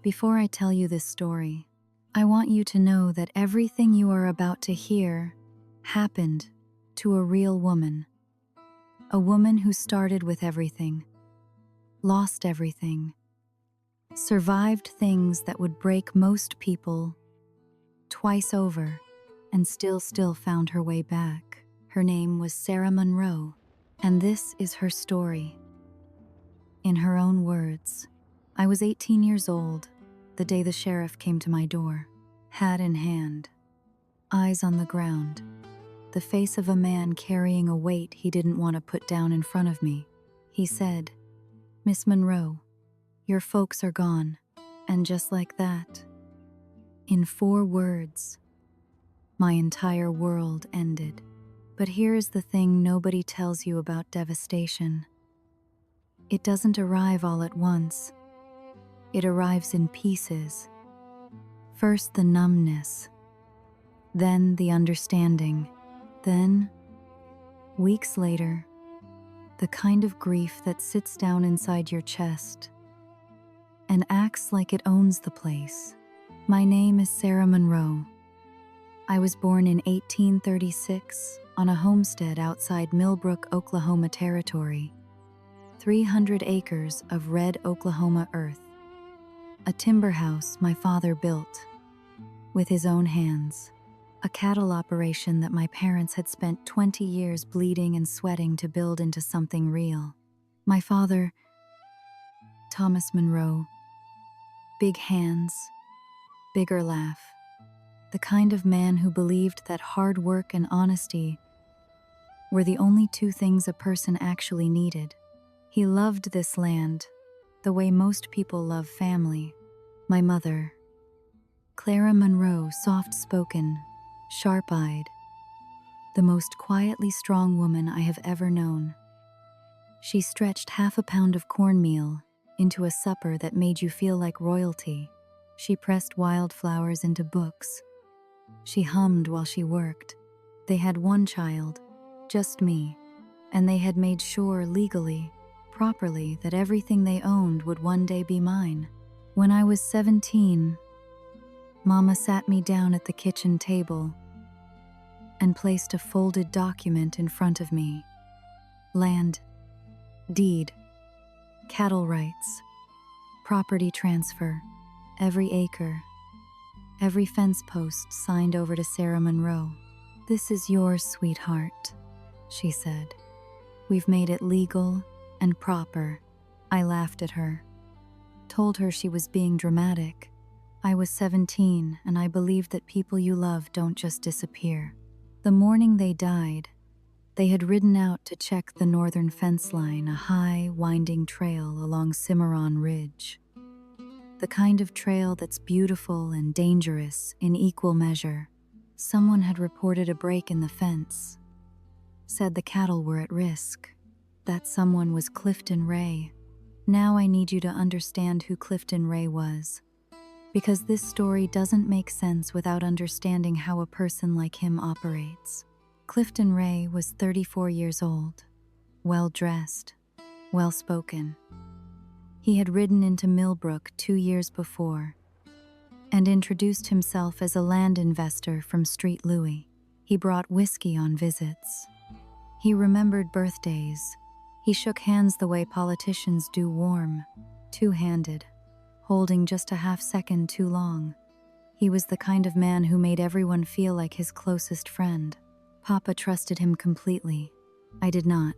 Before I tell you this story, I want you to know that everything you are about to hear happened to a real woman. A woman who started with everything, lost everything, survived things that would break most people twice over, and still found her way back. Her name was Sarah Monroe, and this is her story. In her own words, I was 18 years old the day the sheriff came to my door, hat in hand, eyes on the ground, the face of a man carrying a weight he didn't want to put down in front of me. He said, "Miss Monroe, your folks are gone." And just like that, in 4 words, my entire world ended. But here's the thing nobody tells you about devastation. It doesn't arrive all at once. It arrives in pieces. First the numbness, then the understanding, then, weeks later, the kind of grief that sits down inside your chest and acts like it owns the place. My name is Sarah Monroe. I was born in 1836 on a homestead outside Millbrook, Oklahoma Territory. 300 acres of red Oklahoma earth. A timber house my father built with his own hands. A cattle operation that my parents had spent 20 years bleeding and sweating to build into something real. My father, Thomas Monroe, big hands, bigger laugh. The kind of man who believed that hard work and honesty were the only 2 things a person actually needed. He loved this land the way most people love family. My mother, Clara Monroe, soft-spoken, sharp-eyed, the most quietly strong woman I have ever known. She stretched half a pound of cornmeal into a supper that made you feel like royalty. She pressed wildflowers into books. She hummed while she worked. They had 1 child, just me, and they had made sure legally, properly, that everything they owned would one day be mine. When I was 17, Mama sat me down at the kitchen table and placed a folded document in front of me. Land, deed, cattle rights, property transfer, every acre, every fence post signed over to Sarah Monroe. "This is yours, sweetheart," she said. "We've made it legal and proper." I laughed at her, told her she was being dramatic. I was 17, and I believed that people you love don't just disappear. The morning they died, they had ridden out to check the northern fence line, a high, winding trail along Cimarron Ridge. The kind of trail that's beautiful and dangerous in equal measure. Someone had reported a break in the fence, said the cattle were at risk. That someone was Clifton Ray. Now I need you to understand who Clifton Ray was, because this story doesn't make sense without understanding how a person like him operates. Clifton Ray was 34 years old, well-dressed, well-spoken. He had ridden into Millbrook 2 years before and introduced himself as a land investor from Street Louie. He brought whiskey on visits. He remembered birthdays. He shook hands the way politicians do, warm, two-handed, holding just a half second too long. He was the kind of man who made everyone feel like his closest friend. Papa trusted him completely. I did not.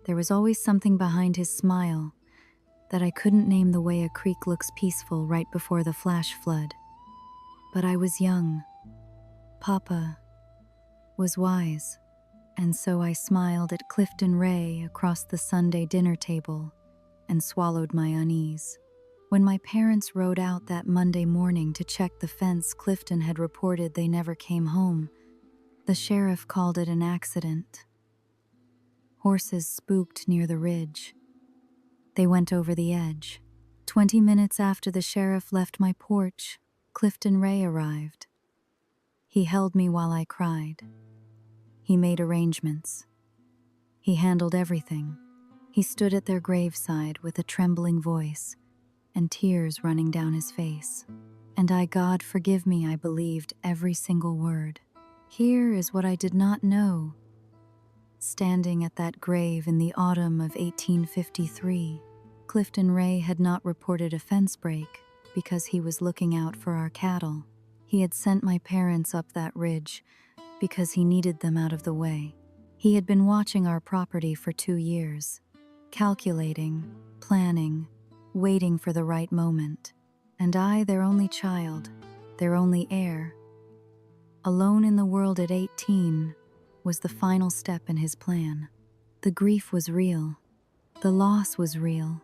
There was always something behind his smile that I couldn't name, the way a creek looks peaceful right before the flash flood. But I was young. Papa was wise. And so I smiled at Clifton Ray across the Sunday dinner table and swallowed my unease. When my parents rode out that Monday morning to check the fence, Clifton had reported they never came home. The sheriff called it an accident. Horses spooked near the ridge. They went over the edge. 20 minutes after the sheriff left my porch, Clifton Ray arrived. He held me while I cried. He made arrangements. He handled everything. He stood at their graveside with a trembling voice, and tears running down his face. And God forgive me, I believed every single word. Here is what I did not know. Standing at that grave in the autumn of 1853, Clifton Ray had not reported a fence break because he was looking out for our cattle. He had sent my parents up that ridge because he needed them out of the way. He had been watching our property for 2 years, calculating, planning, waiting for the right moment. And I, their only child, their only heir, alone in the world at 18, was the final step in his plan. The grief was real. The loss was real.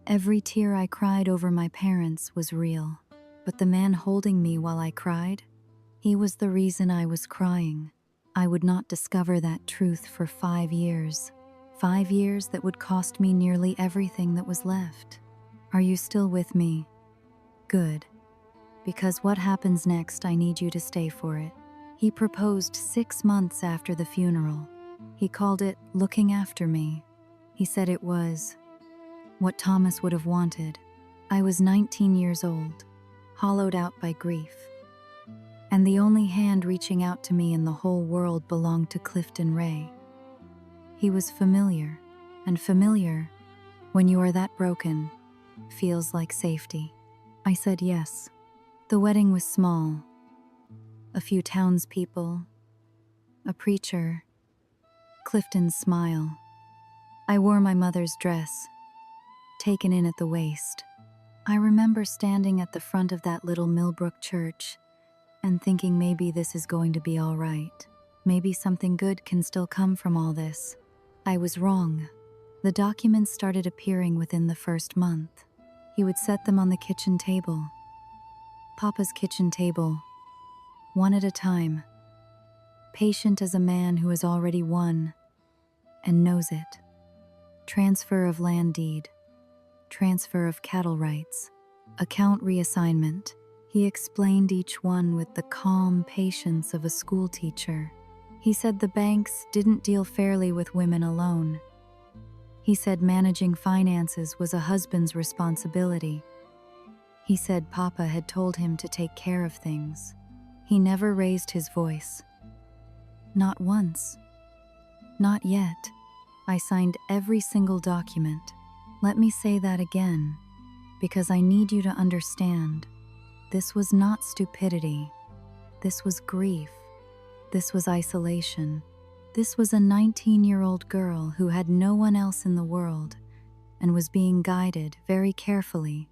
Every tear I cried over my parents was real. But the man holding me while I cried, he was the reason I was crying. I would not discover that truth for 5 years. 5 years that would cost me nearly everything that was left. Are you still with me? Good. Because what happens next, I need you to stay for it. He proposed 6 months after the funeral. He called it looking after me. He said it was what Thomas would have wanted. I was 19 years old, hollowed out by grief. And the only hand reaching out to me in the whole world belonged to Clifton Ray. He was familiar, and familiar, when you are that broken, feels like safety. I said yes. The wedding was small. A few townspeople, a preacher, Clifton's smile. I wore my mother's dress, taken in at the waist. I remember standing at the front of that little Millbrook church and thinking maybe this is going to be all right. Maybe something good can still come from all this. I was wrong. The documents started appearing within the first month. He would set them on the kitchen table. Papa's kitchen table, one at a time, patient as a man who has already won and knows it. Transfer of land deed, transfer of cattle rights, account reassignment. He explained each one with the calm patience of a school teacher. He said the banks didn't deal fairly with women alone. He said managing finances was a husband's responsibility. He said Papa had told him to take care of things. He never raised his voice. Not once. Not yet. I signed every single document. Let me say that again, because I need you to understand. This was not stupidity. This was grief. This was isolation. This was a 19-year-old girl who had no one else in the world and was being guided very carefully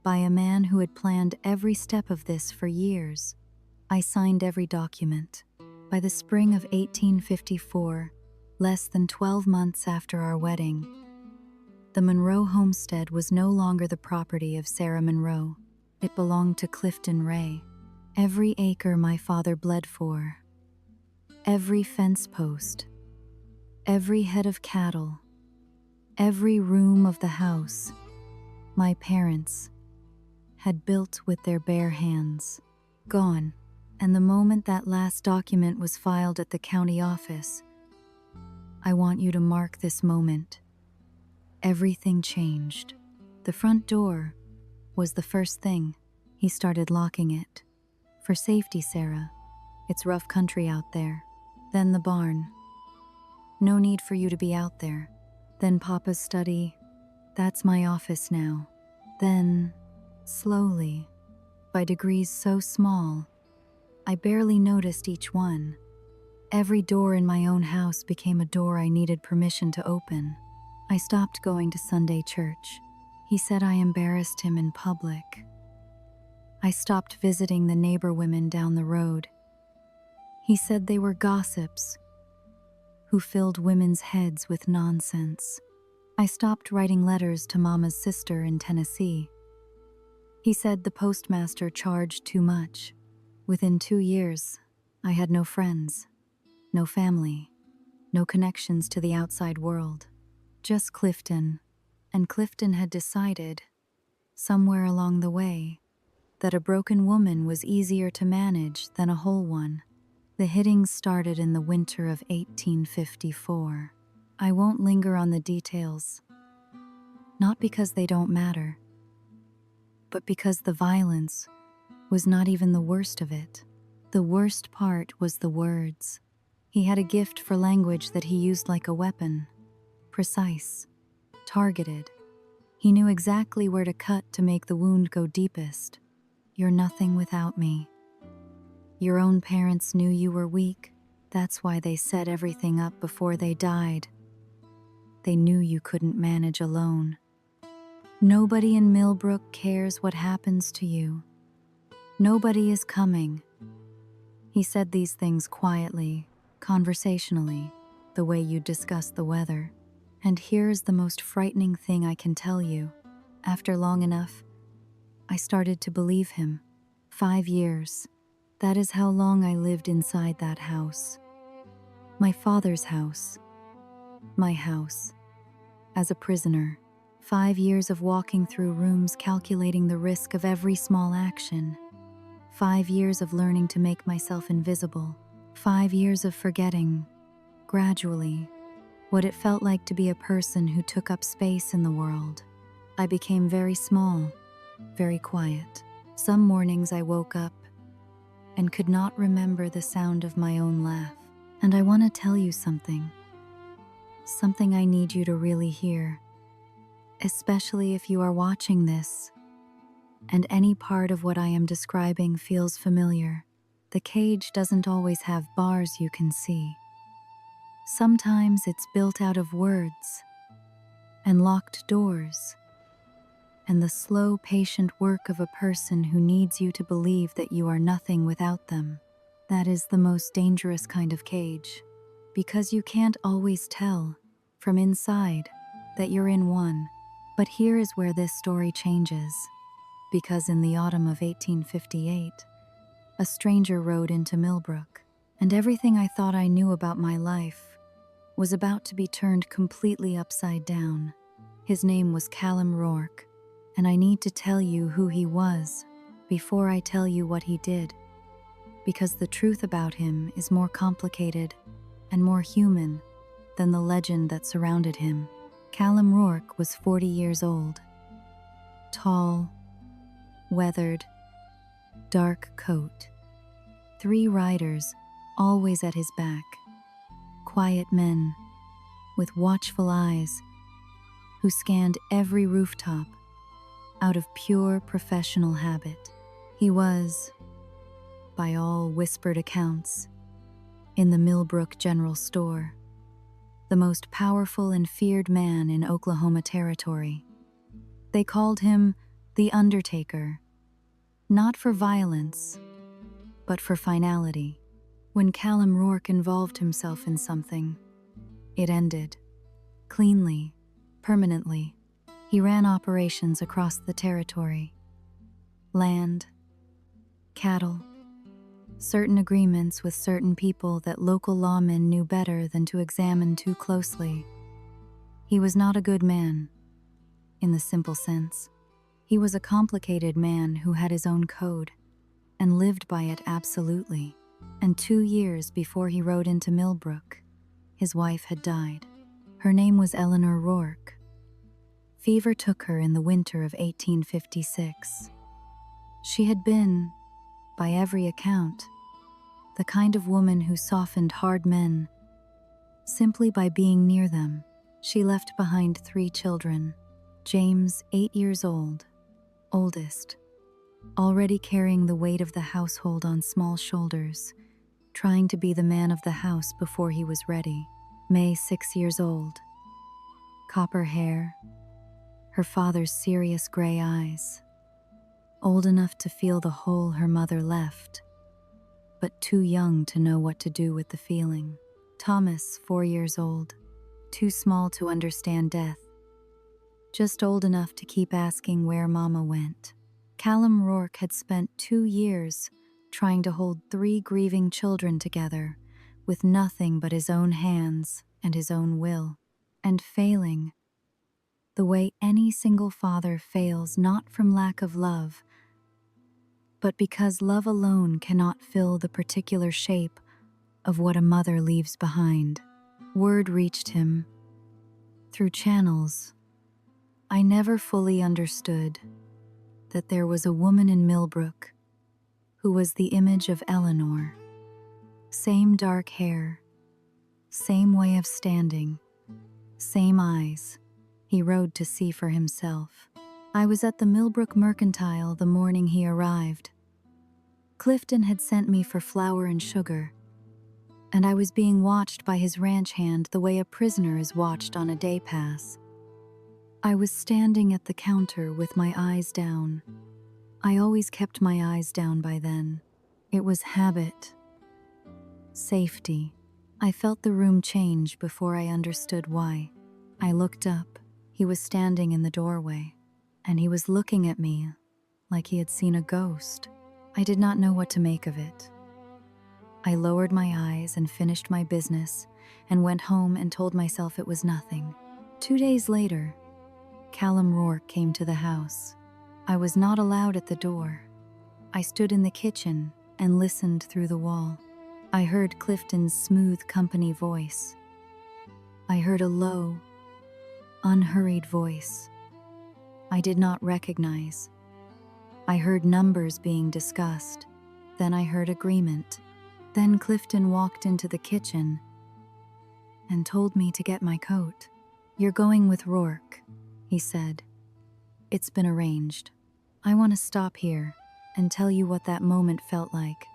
by a man who had planned every step of this for years. I signed every document. By the spring of 1854, less than 12 months after our wedding, the Monroe homestead was no longer the property of Sarah Monroe. It belonged to Clifton Ray. Every acre my father bled for, every fence post, every head of cattle, every room of the house, my parents had built with their bare hands, gone. And the moment that last document was filed at the county office, I want you to mark this moment. Everything changed. The front door was the first thing. He started locking it. For safety, Sarah. It's rough country out there. Then the barn. No need for you to be out there. Then Papa's study. That's my office now. Then, slowly, by degrees so small, I barely noticed each one. Every door in my own house became a door I needed permission to open. I stopped going to Sunday church. He said I embarrassed him in public. I stopped visiting the neighbor women down the road. He said they were gossips who filled women's heads with nonsense. I stopped writing letters to Mama's sister in Tennessee. He said the postmaster charged too much. Within 2 years, I had no friends, no family, no connections to the outside world. Just Clifton. And Clifton had decided, somewhere along the way, that a broken woman was easier to manage than a whole one. The hitting started in the winter of 1854. I won't linger on the details, not because they don't matter, but because the violence was not even the worst of it. The worst part was the words. He had a gift for language that he used like a weapon. Precise, targeted. He knew exactly where to cut to make the wound go deepest. You're nothing without me. Your own parents knew you were weak. That's why they set everything up before they died. They knew you couldn't manage alone. Nobody in Millbrook cares what happens to you. Nobody is coming. He said these things quietly, conversationally, the way you discuss the weather. And here's the most frightening thing I can tell you. After long enough, I started to believe him. 5 years. That is how long I lived inside that house. My father's house. My house. As a prisoner. 5 years of walking through rooms calculating the risk of every small action. 5 years of learning to make myself invisible. 5 years of forgetting, gradually, what it felt like to be a person who took up space in the world. I became very small, very quiet. Some mornings I woke up and could not remember the sound of my own laugh. And I want to tell you something. Something I need you to really hear. Especially if you are watching this, and any part of what I am describing feels familiar. The cage doesn't always have bars you can see. Sometimes it's built out of words, and locked doors, and the slow, patient work of a person who needs you to believe that you are nothing without them. That is the most dangerous kind of cage, because you can't always tell, from inside, that you're in one. But here is where this story changes, because in the autumn of 1858, a stranger rode into Millbrook, and everything I thought I knew about my life was about to be turned completely upside down. His name was Callum Rourke, and I need to tell you who he was before I tell you what he did, because the truth about him is more complicated and more human than the legend that surrounded him. Callum Rourke was 40 years old. Tall, weathered, dark coat. 3 riders always at his back. Quiet men with watchful eyes who scanned every rooftop out of pure professional habit. He was, by all whispered accounts, in the Millbrook General Store, the most powerful and feared man in Oklahoma Territory. They called him the Undertaker, not for violence, but for finality. When Callum Rourke involved himself in something, it ended. Cleanly, permanently. He ran operations across the territory. Land, cattle, certain agreements with certain people that local lawmen knew better than to examine too closely. He was not a good man, in the simple sense. He was a complicated man who had his own code and lived by it absolutely. And 2 years before he rode into Millbrook, his wife had died. Her name was Eleanor Rourke. Fever took her in the winter of 1856. She had been, by every account, the kind of woman who softened hard men simply by being near them. She left behind 3 children. James, 8 years old, oldest, already carrying the weight of the household on small shoulders, trying to be the man of the house before he was ready. May, 6 years old, copper hair, her father's serious gray eyes, old enough to feel the hole her mother left, but too young to know what to do with the feeling. Thomas, 4 years old, too small to understand death, just old enough to keep asking where Mama went. Callum Rourke had spent 2 years trying to hold 3 grieving children together with nothing but his own hands and his own will, and failing the way any single father fails, not from lack of love, but because love alone cannot fill the particular shape of what a mother leaves behind. Word reached him through channels I never fully understood that there was a woman in Millbrook who was the image of Eleanor. Same dark hair, same way of standing, same eyes. He rode to see for himself. I was at the Millbrook Mercantile the morning he arrived. Clifton had sent me for flour and sugar, and I was being watched by his ranch hand the way a prisoner is watched on a day pass. I was standing at the counter with my eyes down. I always kept my eyes down by then. It was habit. Safety. I felt the room change before I understood why. I looked up. He was standing in the doorway, and he was looking at me like he had seen a ghost. I did not know what to make of it. I lowered my eyes and finished my business and went home and told myself it was nothing. 2 days later, Callum Rourke came to the house. I was not allowed at the door. I stood in the kitchen and listened through the wall. I heard Clifton's smooth company voice. I heard a low, unhurried voice I did not recognize. I heard numbers being discussed. Then I heard agreement. Then Clifton walked into the kitchen and told me to get my coat. "You're going with Rourke," he said. "It's been arranged. I want to stop here and tell you what that moment felt like,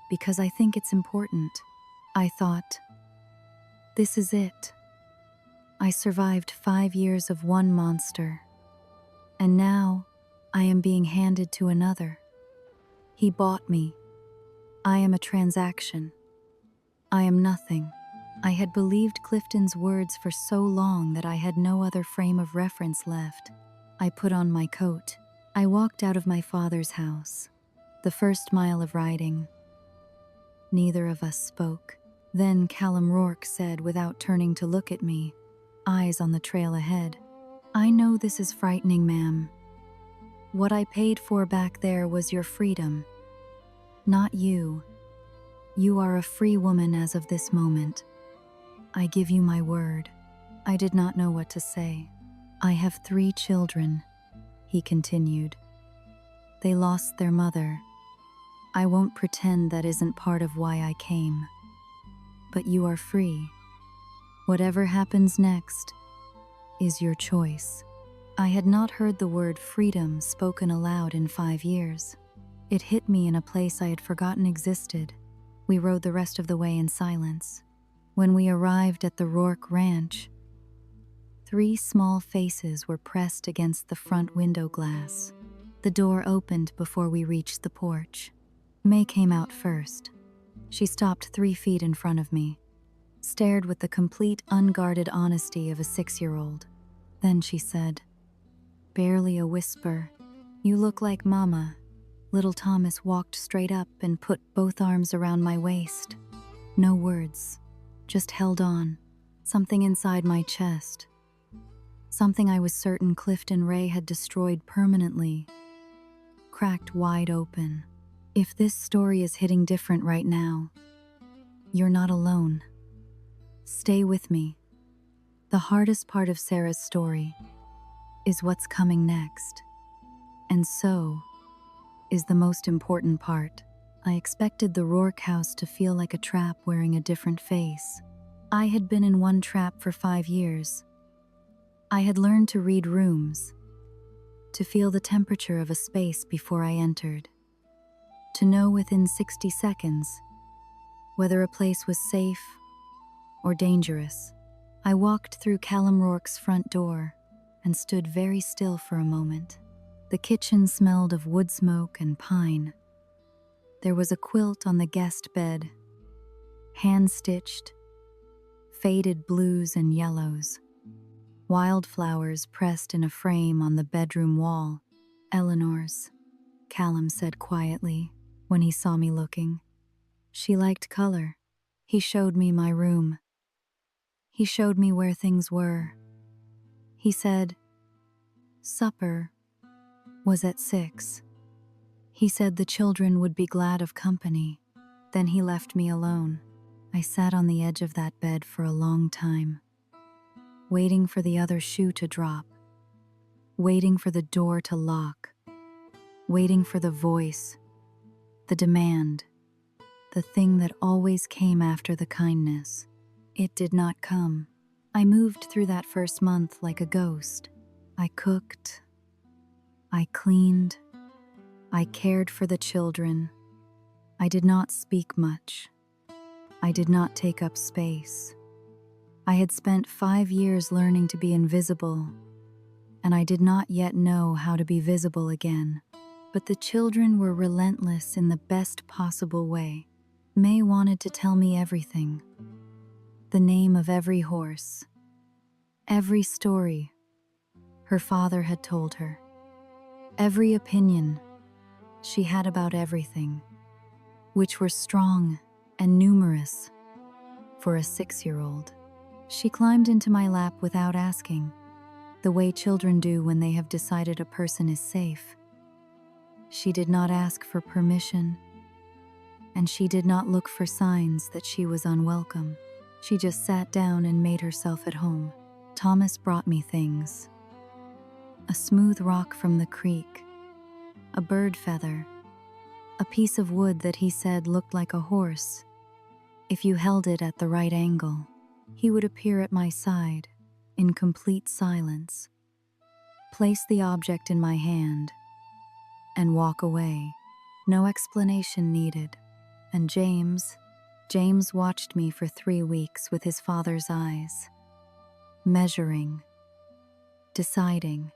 because I think it's important." I thought, this is it. I survived 5 years of one monster, and now I am being handed to another. He bought me. I am a transaction. I am nothing. I had believed Clifton's words for so long that I had no other frame of reference left. I put on my coat. I walked out of my father's house. The first mile of riding. Neither of us spoke. Then Callum Rourke said, without turning to look at me, eyes on the trail ahead, "I know this is frightening, ma'am. What I paid for back there was your freedom, not you. You are a free woman as of this moment. I give you my word." I did not know what to say. "I have 3 children," he continued. "They lost their mother. I won't pretend that isn't part of why I came. But you are free. Whatever happens next is your choice." I had not heard the word freedom spoken aloud in 5 years. It hit me in a place I had forgotten existed. We rode the rest of the way in silence. When we arrived at the Rourke Ranch, 3 small faces were pressed against the front window glass. The door opened before we reached the porch. May came out first. She stopped 3 feet in front of me, stared with the complete unguarded honesty of a 6-year-old. Then she said, barely a whisper, "You look like Mama." Little Thomas walked straight up and put both arms around my waist. No words, just held on. Something inside my chest, something I was certain Clifton Ray had destroyed permanently, cracked wide open. If this story is hitting different right now, you're not alone. Stay with me. The hardest part of Sarah's story is what's coming next. And so is the most important part. I expected the Rourke house to feel like a trap wearing a different face. I had been in one trap for 5 years. I had learned to read rooms, to feel the temperature of a space before I entered, to know within 60 seconds whether a place was safe or dangerous. I walked through Callum Rourke's front door and stood very still for a moment. The kitchen smelled of wood smoke and pine. There was a quilt on the guest bed, hand-stitched, faded blues and yellows. Wildflowers pressed in a frame on the bedroom wall. "Eleanor's," Callum said quietly when he saw me looking. "She liked color." He showed me my room. He showed me where things were. He said, "Supper was at 6. He said the children would be glad of company. Then he left me alone. I sat on the edge of that bed for a long time, waiting for the other shoe to drop, waiting for the door to lock, waiting for the voice, the demand, the thing that always came after the kindness. It did not come. I moved through that first month like a ghost. I cooked, I cleaned, I cared for the children. I did not speak much. I did not take up space. I had spent 5 years learning to be invisible, and I did not yet know how to be visible again. But the children were relentless in the best possible way. May wanted to tell me everything. The name of every horse. Every story her father had told her. Every opinion she had about everything, which were strong and numerous for a 6-year-old. She climbed into my lap without asking, the way children do when they have decided a person is safe. She did not ask for permission, and she did not look for signs that she was unwelcome. She just sat down and made herself at home. Thomas brought me things. A smooth rock from the creek, a bird feather, a piece of wood that he said looked like a horse. If you held it at the right angle, he would appear at my side in complete silence, place the object in my hand, and walk away. No explanation needed. And James watched me for 3 weeks with his father's eyes, measuring, deciding.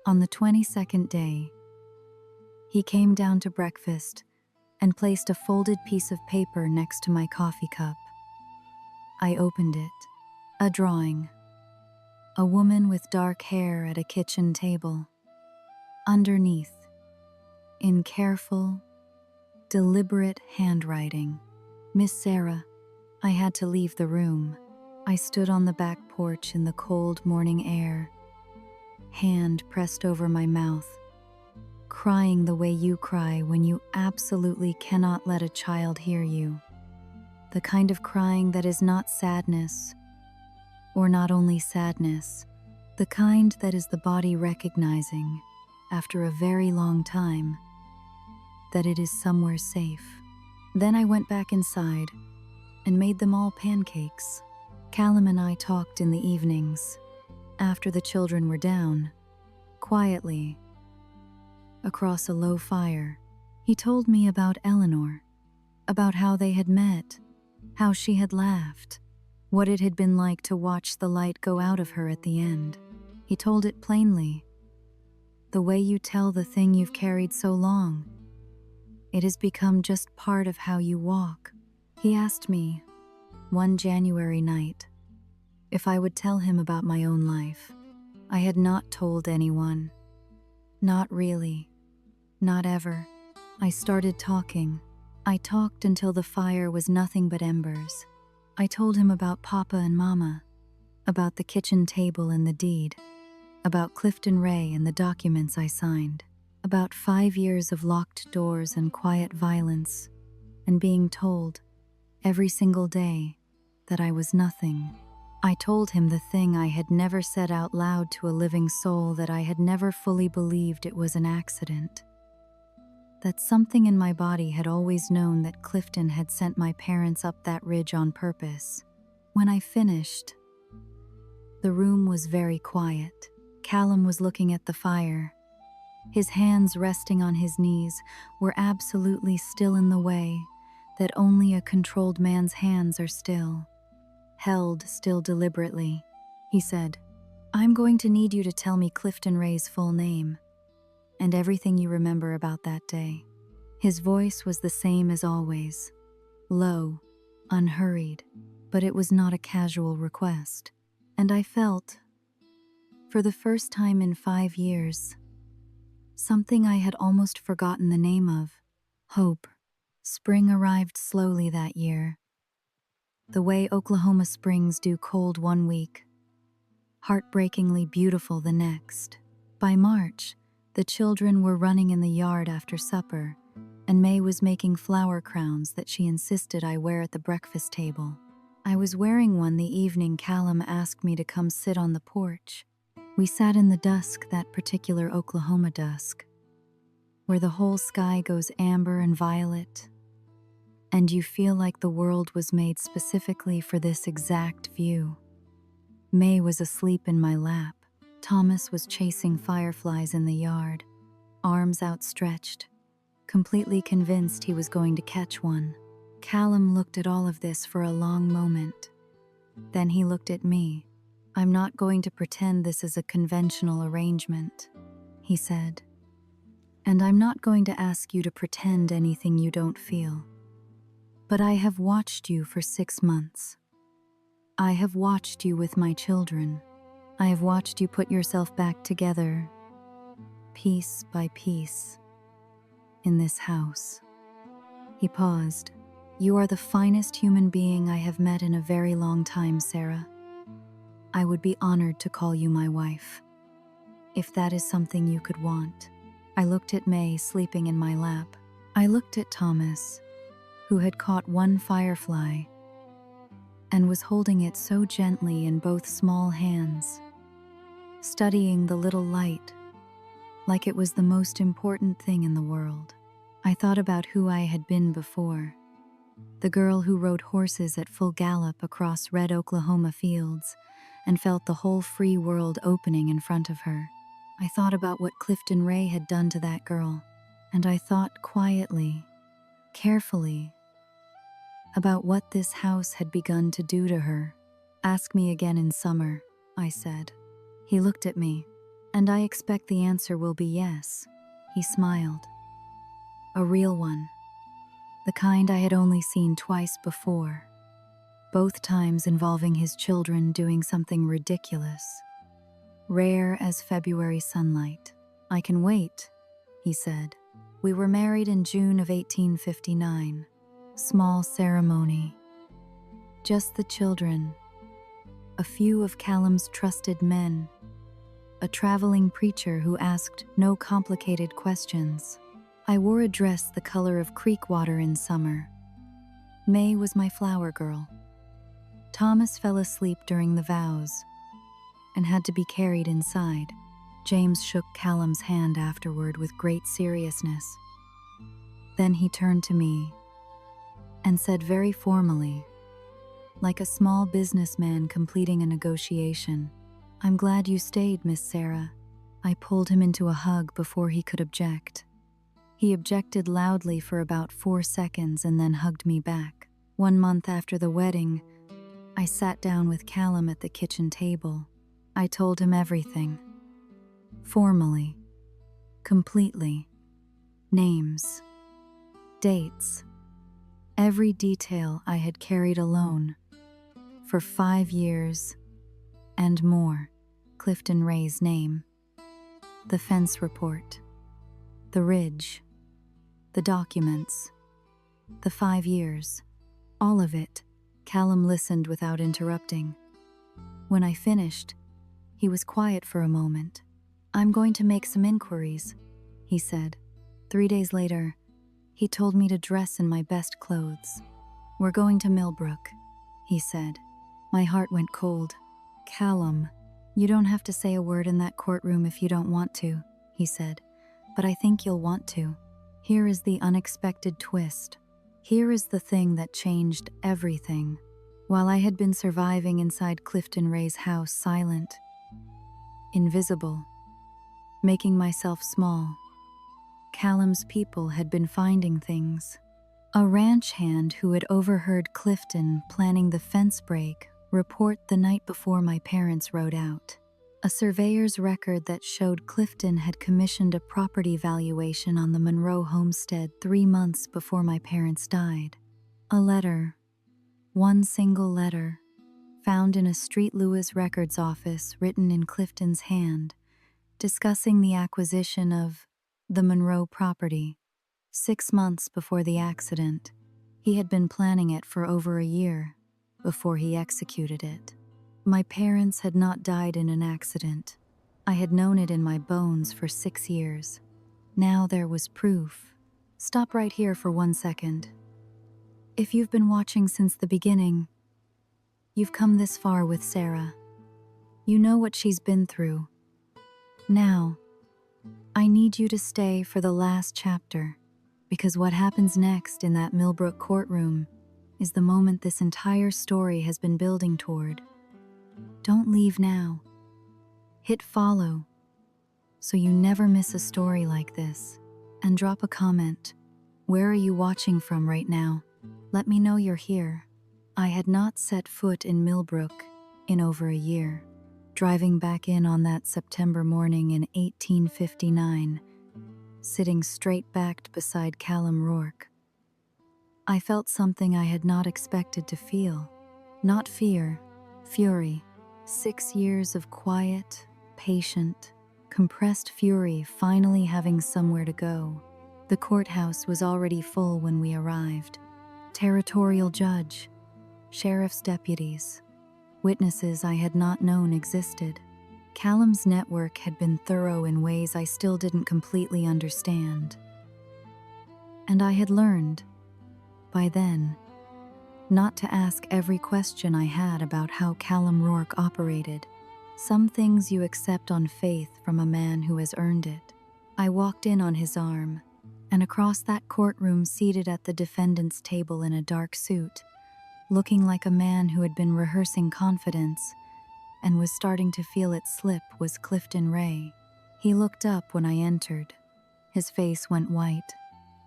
On the 22nd day, he came down to breakfast and placed a folded piece of paper next to my coffee cup. I opened it. A drawing. A woman with dark hair at a kitchen table. Underneath, in careful, deliberate handwriting, "Miss Sarah." I had to leave the room. I stood on the back porch in the cold morning air, hand pressed over my mouth, crying the way you cry when you absolutely cannot let a child hear you. The kind of crying that is not sadness, or not only sadness, the kind that is the body recognizing, after a very long time, that it is somewhere safe. Then I went back inside and made them all pancakes. Callum and I talked in the evenings, after the children were down, quietly, across a low fire. He told me about Eleanor, about how they had met, how she had laughed, what it had been like to watch the light go out of her at the end. He told it plainly, the way you tell the thing you've carried so long. It has become just part of how you walk. He asked me, one January night, if I would tell him about my own life. I had not told anyone. Not really. Not ever. I started talking. I talked until the fire was nothing but embers. I told him about Papa and Mama, about the kitchen table and the deed, about Clifton Ray and the documents I signed, about 5 years of locked doors and quiet violence, and being told, every single day, that I was nothing. I told him the thing I had never said out loud to a living soul, that I had never fully believed it was an accident. That something in my body had always known that Clifton had sent my parents up that ridge on purpose. When I finished, the room was very quiet. Callum was looking at the fire. His hands resting on his knees were absolutely still in the way that only a controlled man's hands are still. Held still deliberately. He said, "I'm going to need you to tell me Clifton Ray's full name, and everything you remember about that day." His voice was the same as always, low, unhurried, but it was not a casual request. And I felt, for the first time in 5 years, something I had almost forgotten the name of: hope. Spring arrived slowly that year, the way Oklahoma springs do, cold one week, heartbreakingly beautiful the next. By March, the children were running in the yard after supper, and May was making flower crowns that she insisted I wear at the breakfast table. I was wearing one the evening Callum asked me to come sit on the porch. We sat in the dusk, that particular Oklahoma dusk, where the whole sky goes amber and violet, and you feel like the world was made specifically for this exact view. May was asleep in my lap. Thomas was chasing fireflies in the yard, arms outstretched, completely convinced he was going to catch one. Callum looked at all of this for a long moment. Then he looked at me. "I'm not going to pretend this is a conventional arrangement," he said. "And I'm not going to ask you to pretend anything you don't feel. But I have watched you for 6 months. I have watched you with my children. I have watched you put yourself back together, piece by piece, in this house." He paused. "You are the finest human being I have met in a very long time, Sarah. I would be honored to call you my wife, if that is something you could want." I looked at May sleeping in my lap. I looked at Thomas, who had caught one firefly and was holding it so gently in both small hands, studying the little light like it was the most important thing in the world. I thought about who I had been before, the girl who rode horses at full gallop across red Oklahoma fields and felt the whole free world opening in front of her. I thought about what Clifton Ray had done to that girl, and I thought quietly, carefully, about what this house had begun to do to her. "Ask me again in summer," I said. He looked at me. "And I expect the answer will be yes." He smiled. A real one. The kind I had only seen twice before, both times involving his children doing something ridiculous, rare as February sunlight. "I can wait," he said. "We were married in June of 1859. Small ceremony. Just the children, a few of Callum's trusted men, a traveling preacher who asked no complicated questions. I wore a dress the color of creek water in summer. May was my flower girl. Thomas fell asleep during the vows and had to be carried inside. James shook Callum's hand afterward with great seriousness. Then he turned to me and said very formally, like a small businessman completing a negotiation, "I'm glad you stayed, Miss Sarah." I pulled him into a hug before he could object. He objected loudly for about 4 seconds and then hugged me back. 1 month after the wedding, I sat down with Callum at the kitchen table. I told him everything. Formally. Completely. Names. Dates. Every detail I had carried alone for 5 years and more. Clifton Ray's name. The fence report. The ridge. The documents. The 5 years. All of it. Callum listened without interrupting. When I finished, he was quiet for a moment. "I'm going to make some inquiries," he said. 3 days later, he told me to dress in my best clothes. "We're going to Millbrook," he said. My heart went cold. "Callum, you don't have to say a word in that courtroom if you don't want to," he said. "But I think you'll want to. Here is the unexpected twist. Here is the thing that changed everything. While I had been surviving inside Clifton Ray's house silent, invisible, making myself small, Callum's people had been finding things. A ranch hand who had overheard Clifton planning the fence break report the night before my parents rode out. A surveyor's record that showed Clifton had commissioned a property valuation on the Monroe homestead 3 months before my parents died. A letter, one single letter, found in a Street Lewis records office written in Clifton's hand, discussing the acquisition of the Monroe property 6 months before the accident. He had been planning it for over a year before he executed it. My parents had not died in an accident. I had known it in my bones for 6 years. Now there was proof. Stop right here for 1 second. If you've been watching since the beginning, you've come this far with Sarah. You know what she's been through. Now, I need you to stay for the last chapter, because what happens next in that Millbrook courtroom is the moment this entire story has been building toward. Don't leave now. Hit follow so you never miss a story like this. And drop a comment. Where are you watching from right now? Let me know you're here. I had not set foot in Millbrook in over a year. Driving back in on that September morning in 1859, sitting straight-backed beside Callum Rourke, I felt something I had not expected to feel. Not fear, fury. 6 years of quiet, patient, compressed fury finally having somewhere to go. The courthouse was already full when we arrived. Territorial judge, sheriff's deputies, witnesses I had not known existed. Callum's network had been thorough in ways I still didn't completely understand. And I had learned, by then, not to ask every question I had about how Callum Rourke operated. Some things you accept on faith from a man who has earned it. I walked in on his arm, and across that courtroom seated at the defendant's table in a dark suit, looking like a man who had been rehearsing confidence and was starting to feel it slip, was Clifton Ray. He looked up when I entered. His face went white.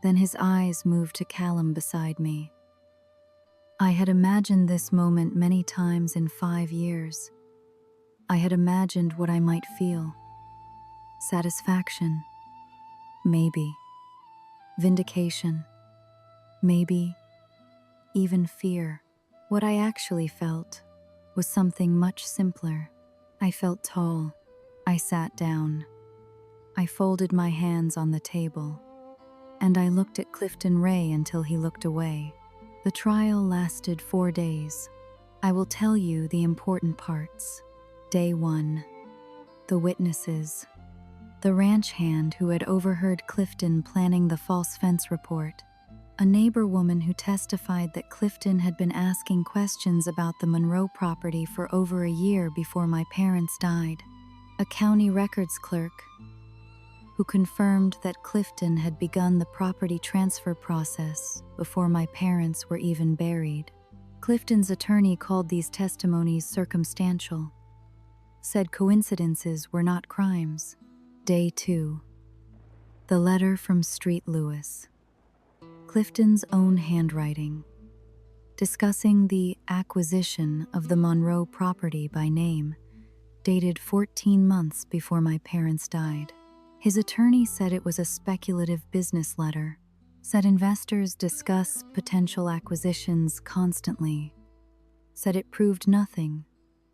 Then his eyes moved to Callum beside me. I had imagined this moment many times in 5 years. I had imagined what I might feel. Satisfaction. Maybe. Vindication. Maybe. Even fear. What I actually felt was something much simpler. I felt tall. I sat down. I folded my hands on the table, and I looked at Clifton Ray until he looked away. The trial lasted 4 days. I will tell you the important parts. Day 1. The witnesses. The ranch hand who had overheard Clifton planning the false fence report. A neighbor woman who testified that Clifton had been asking questions about the Monroe property for over a year before my parents died. A county records clerk who confirmed that Clifton had begun the property transfer process before my parents were even buried. Clifton's attorney called these testimonies circumstantial, said coincidences were not crimes. Day 2. The letter from Street Lewis. Clifton's own handwriting, discussing the acquisition of the Monroe property by name, dated 14 months before my parents died. His attorney said it was a speculative business letter, said investors discuss potential acquisitions constantly, said it proved nothing.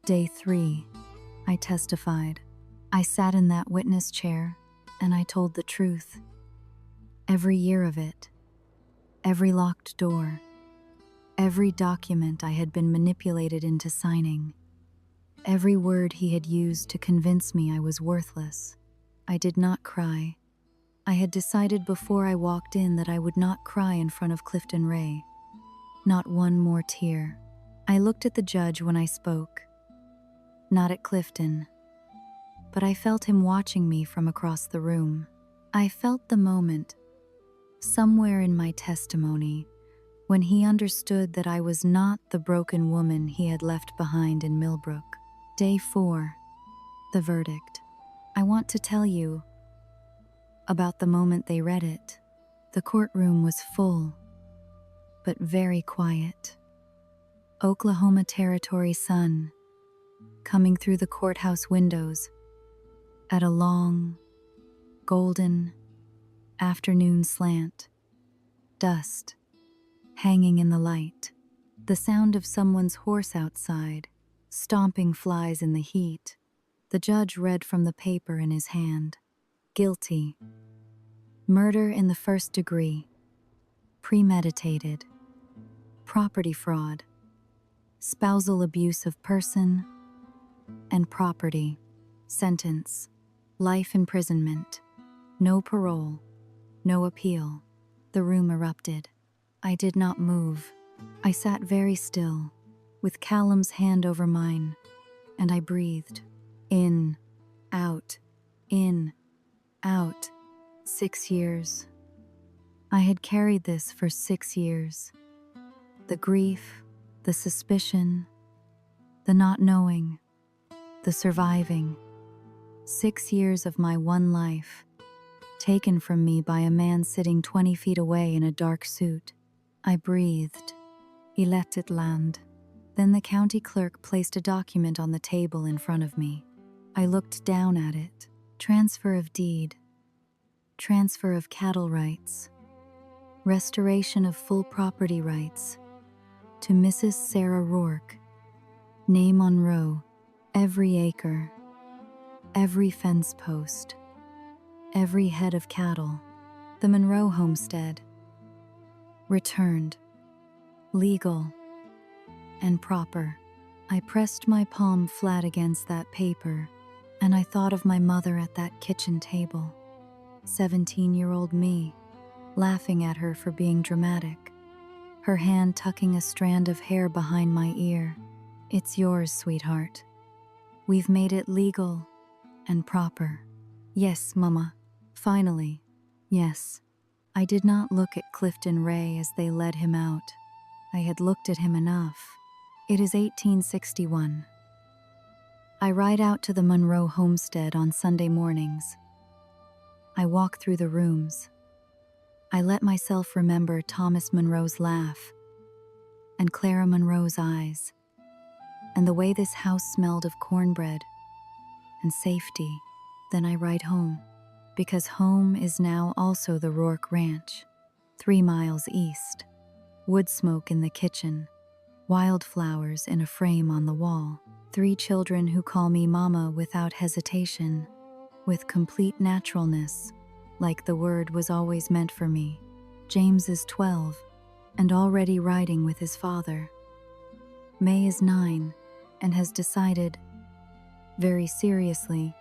Day 3. I testified. I sat in that witness chair, and I told the truth. Every year of it. Every locked door, every document I had been manipulated into signing, every word he had used to convince me I was worthless. I did not cry. I had decided before I walked in that I would not cry in front of Clifton Ray. Not one more tear. I looked at the judge when I spoke. Not at Clifton, but I felt him watching me from across the room. I felt the moment, somewhere in my testimony, when he understood that I was not the broken woman he had left behind in Millbrook. Day 4. The verdict. I want to tell you about the moment they read it. The courtroom was full, but very quiet. Oklahoma Territory sun coming through the courthouse windows at a long, golden afternoon slant. Dust hanging in the light. The sound of someone's horse outside, stomping flies in the heat. The judge read from the paper in his hand. Guilty. Murder in the first degree. Premeditated. Property fraud. Spousal abuse of person and property. Sentence. Life imprisonment. No parole. No appeal. The room erupted. I did not move. I sat very still, with Callum's hand over mine, and I breathed. In, out, in, out. 6 years. I had carried this for 6 years. The grief, the suspicion, the not knowing, the surviving. 6 years of my one life, taken from me by a man sitting 20 feet away in a dark suit. I breathed. He let it land. Then the county clerk placed a document on the table in front of me. I looked down at it. Transfer of deed. Transfer of cattle rights. Restoration of full property rights. To Mrs. Sarah Rourke. Name on row. Every acre. Every fence post. Every head of cattle. The Monroe homestead. Returned. Legal. And proper. I pressed my palm flat against that paper, and I thought of my mother at that kitchen table. 17-year-old me, laughing at her for being dramatic. Her hand tucking a strand of hair behind my ear. It's yours, sweetheart. We've made it legal and proper. Yes, Mama. Finally. Yes. I did not look at Clifton Ray as they led him out. I had looked at him enough. It is 1861. I ride out to the Monroe homestead on Sunday mornings. I walk through the rooms. I let myself remember Thomas Monroe's laugh, and Clara Monroe's eyes, and the way this house smelled of cornbread and safety. Then I ride home, because home is now also the Rourke Ranch, 3 miles east. Wood smoke in the kitchen, wildflowers in a frame on the wall, 3 children who call me Mama without hesitation, with complete naturalness, like the word was always meant for me. James is 12, and already riding with his father. May is 9, and has decided, very seriously,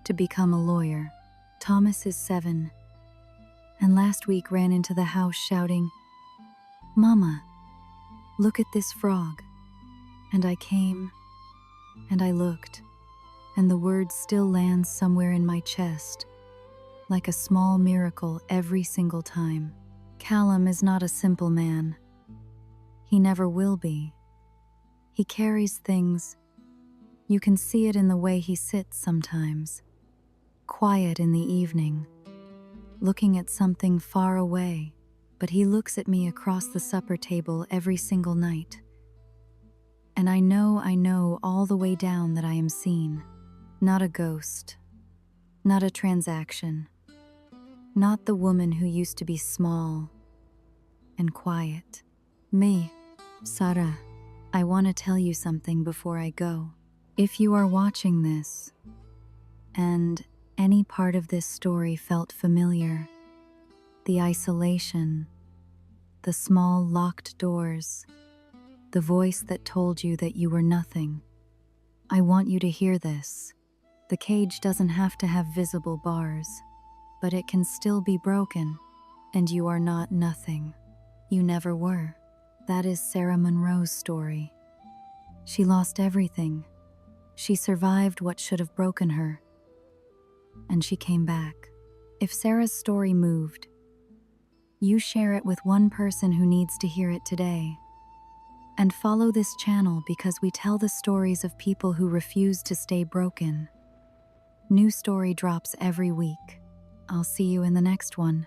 to become a lawyer. Thomas is 7, and last week ran into the house shouting, "Mama, look at this frog." And I came, and I looked, and the word still lands somewhere in my chest, like a small miracle every single time. Callum is not a simple man. He never will be. He carries things. You can see it in the way he sits sometimes, quiet in the evening, looking at something far away, but he looks at me across the supper table every single night. And I know all the way down that I am seen. Not a ghost, not a transaction, not the woman who used to be small and quiet. Me, Sarah, I want to tell you something before I go. If you are watching this, and any part of this story felt familiar, the isolation, the small locked doors, the voice that told you that you were nothing, I want you to hear this. The cage doesn't have to have visible bars, but it can still be broken, and you are not nothing. You never were. That is Sarah Monroe's story. She lost everything. She survived what should have broken her, and she came back. If Sarah's story moved, you share it with one person who needs to hear it today. And follow this channel because we tell the stories of people who refuse to stay broken. New story drops every week. I'll see you in the next one.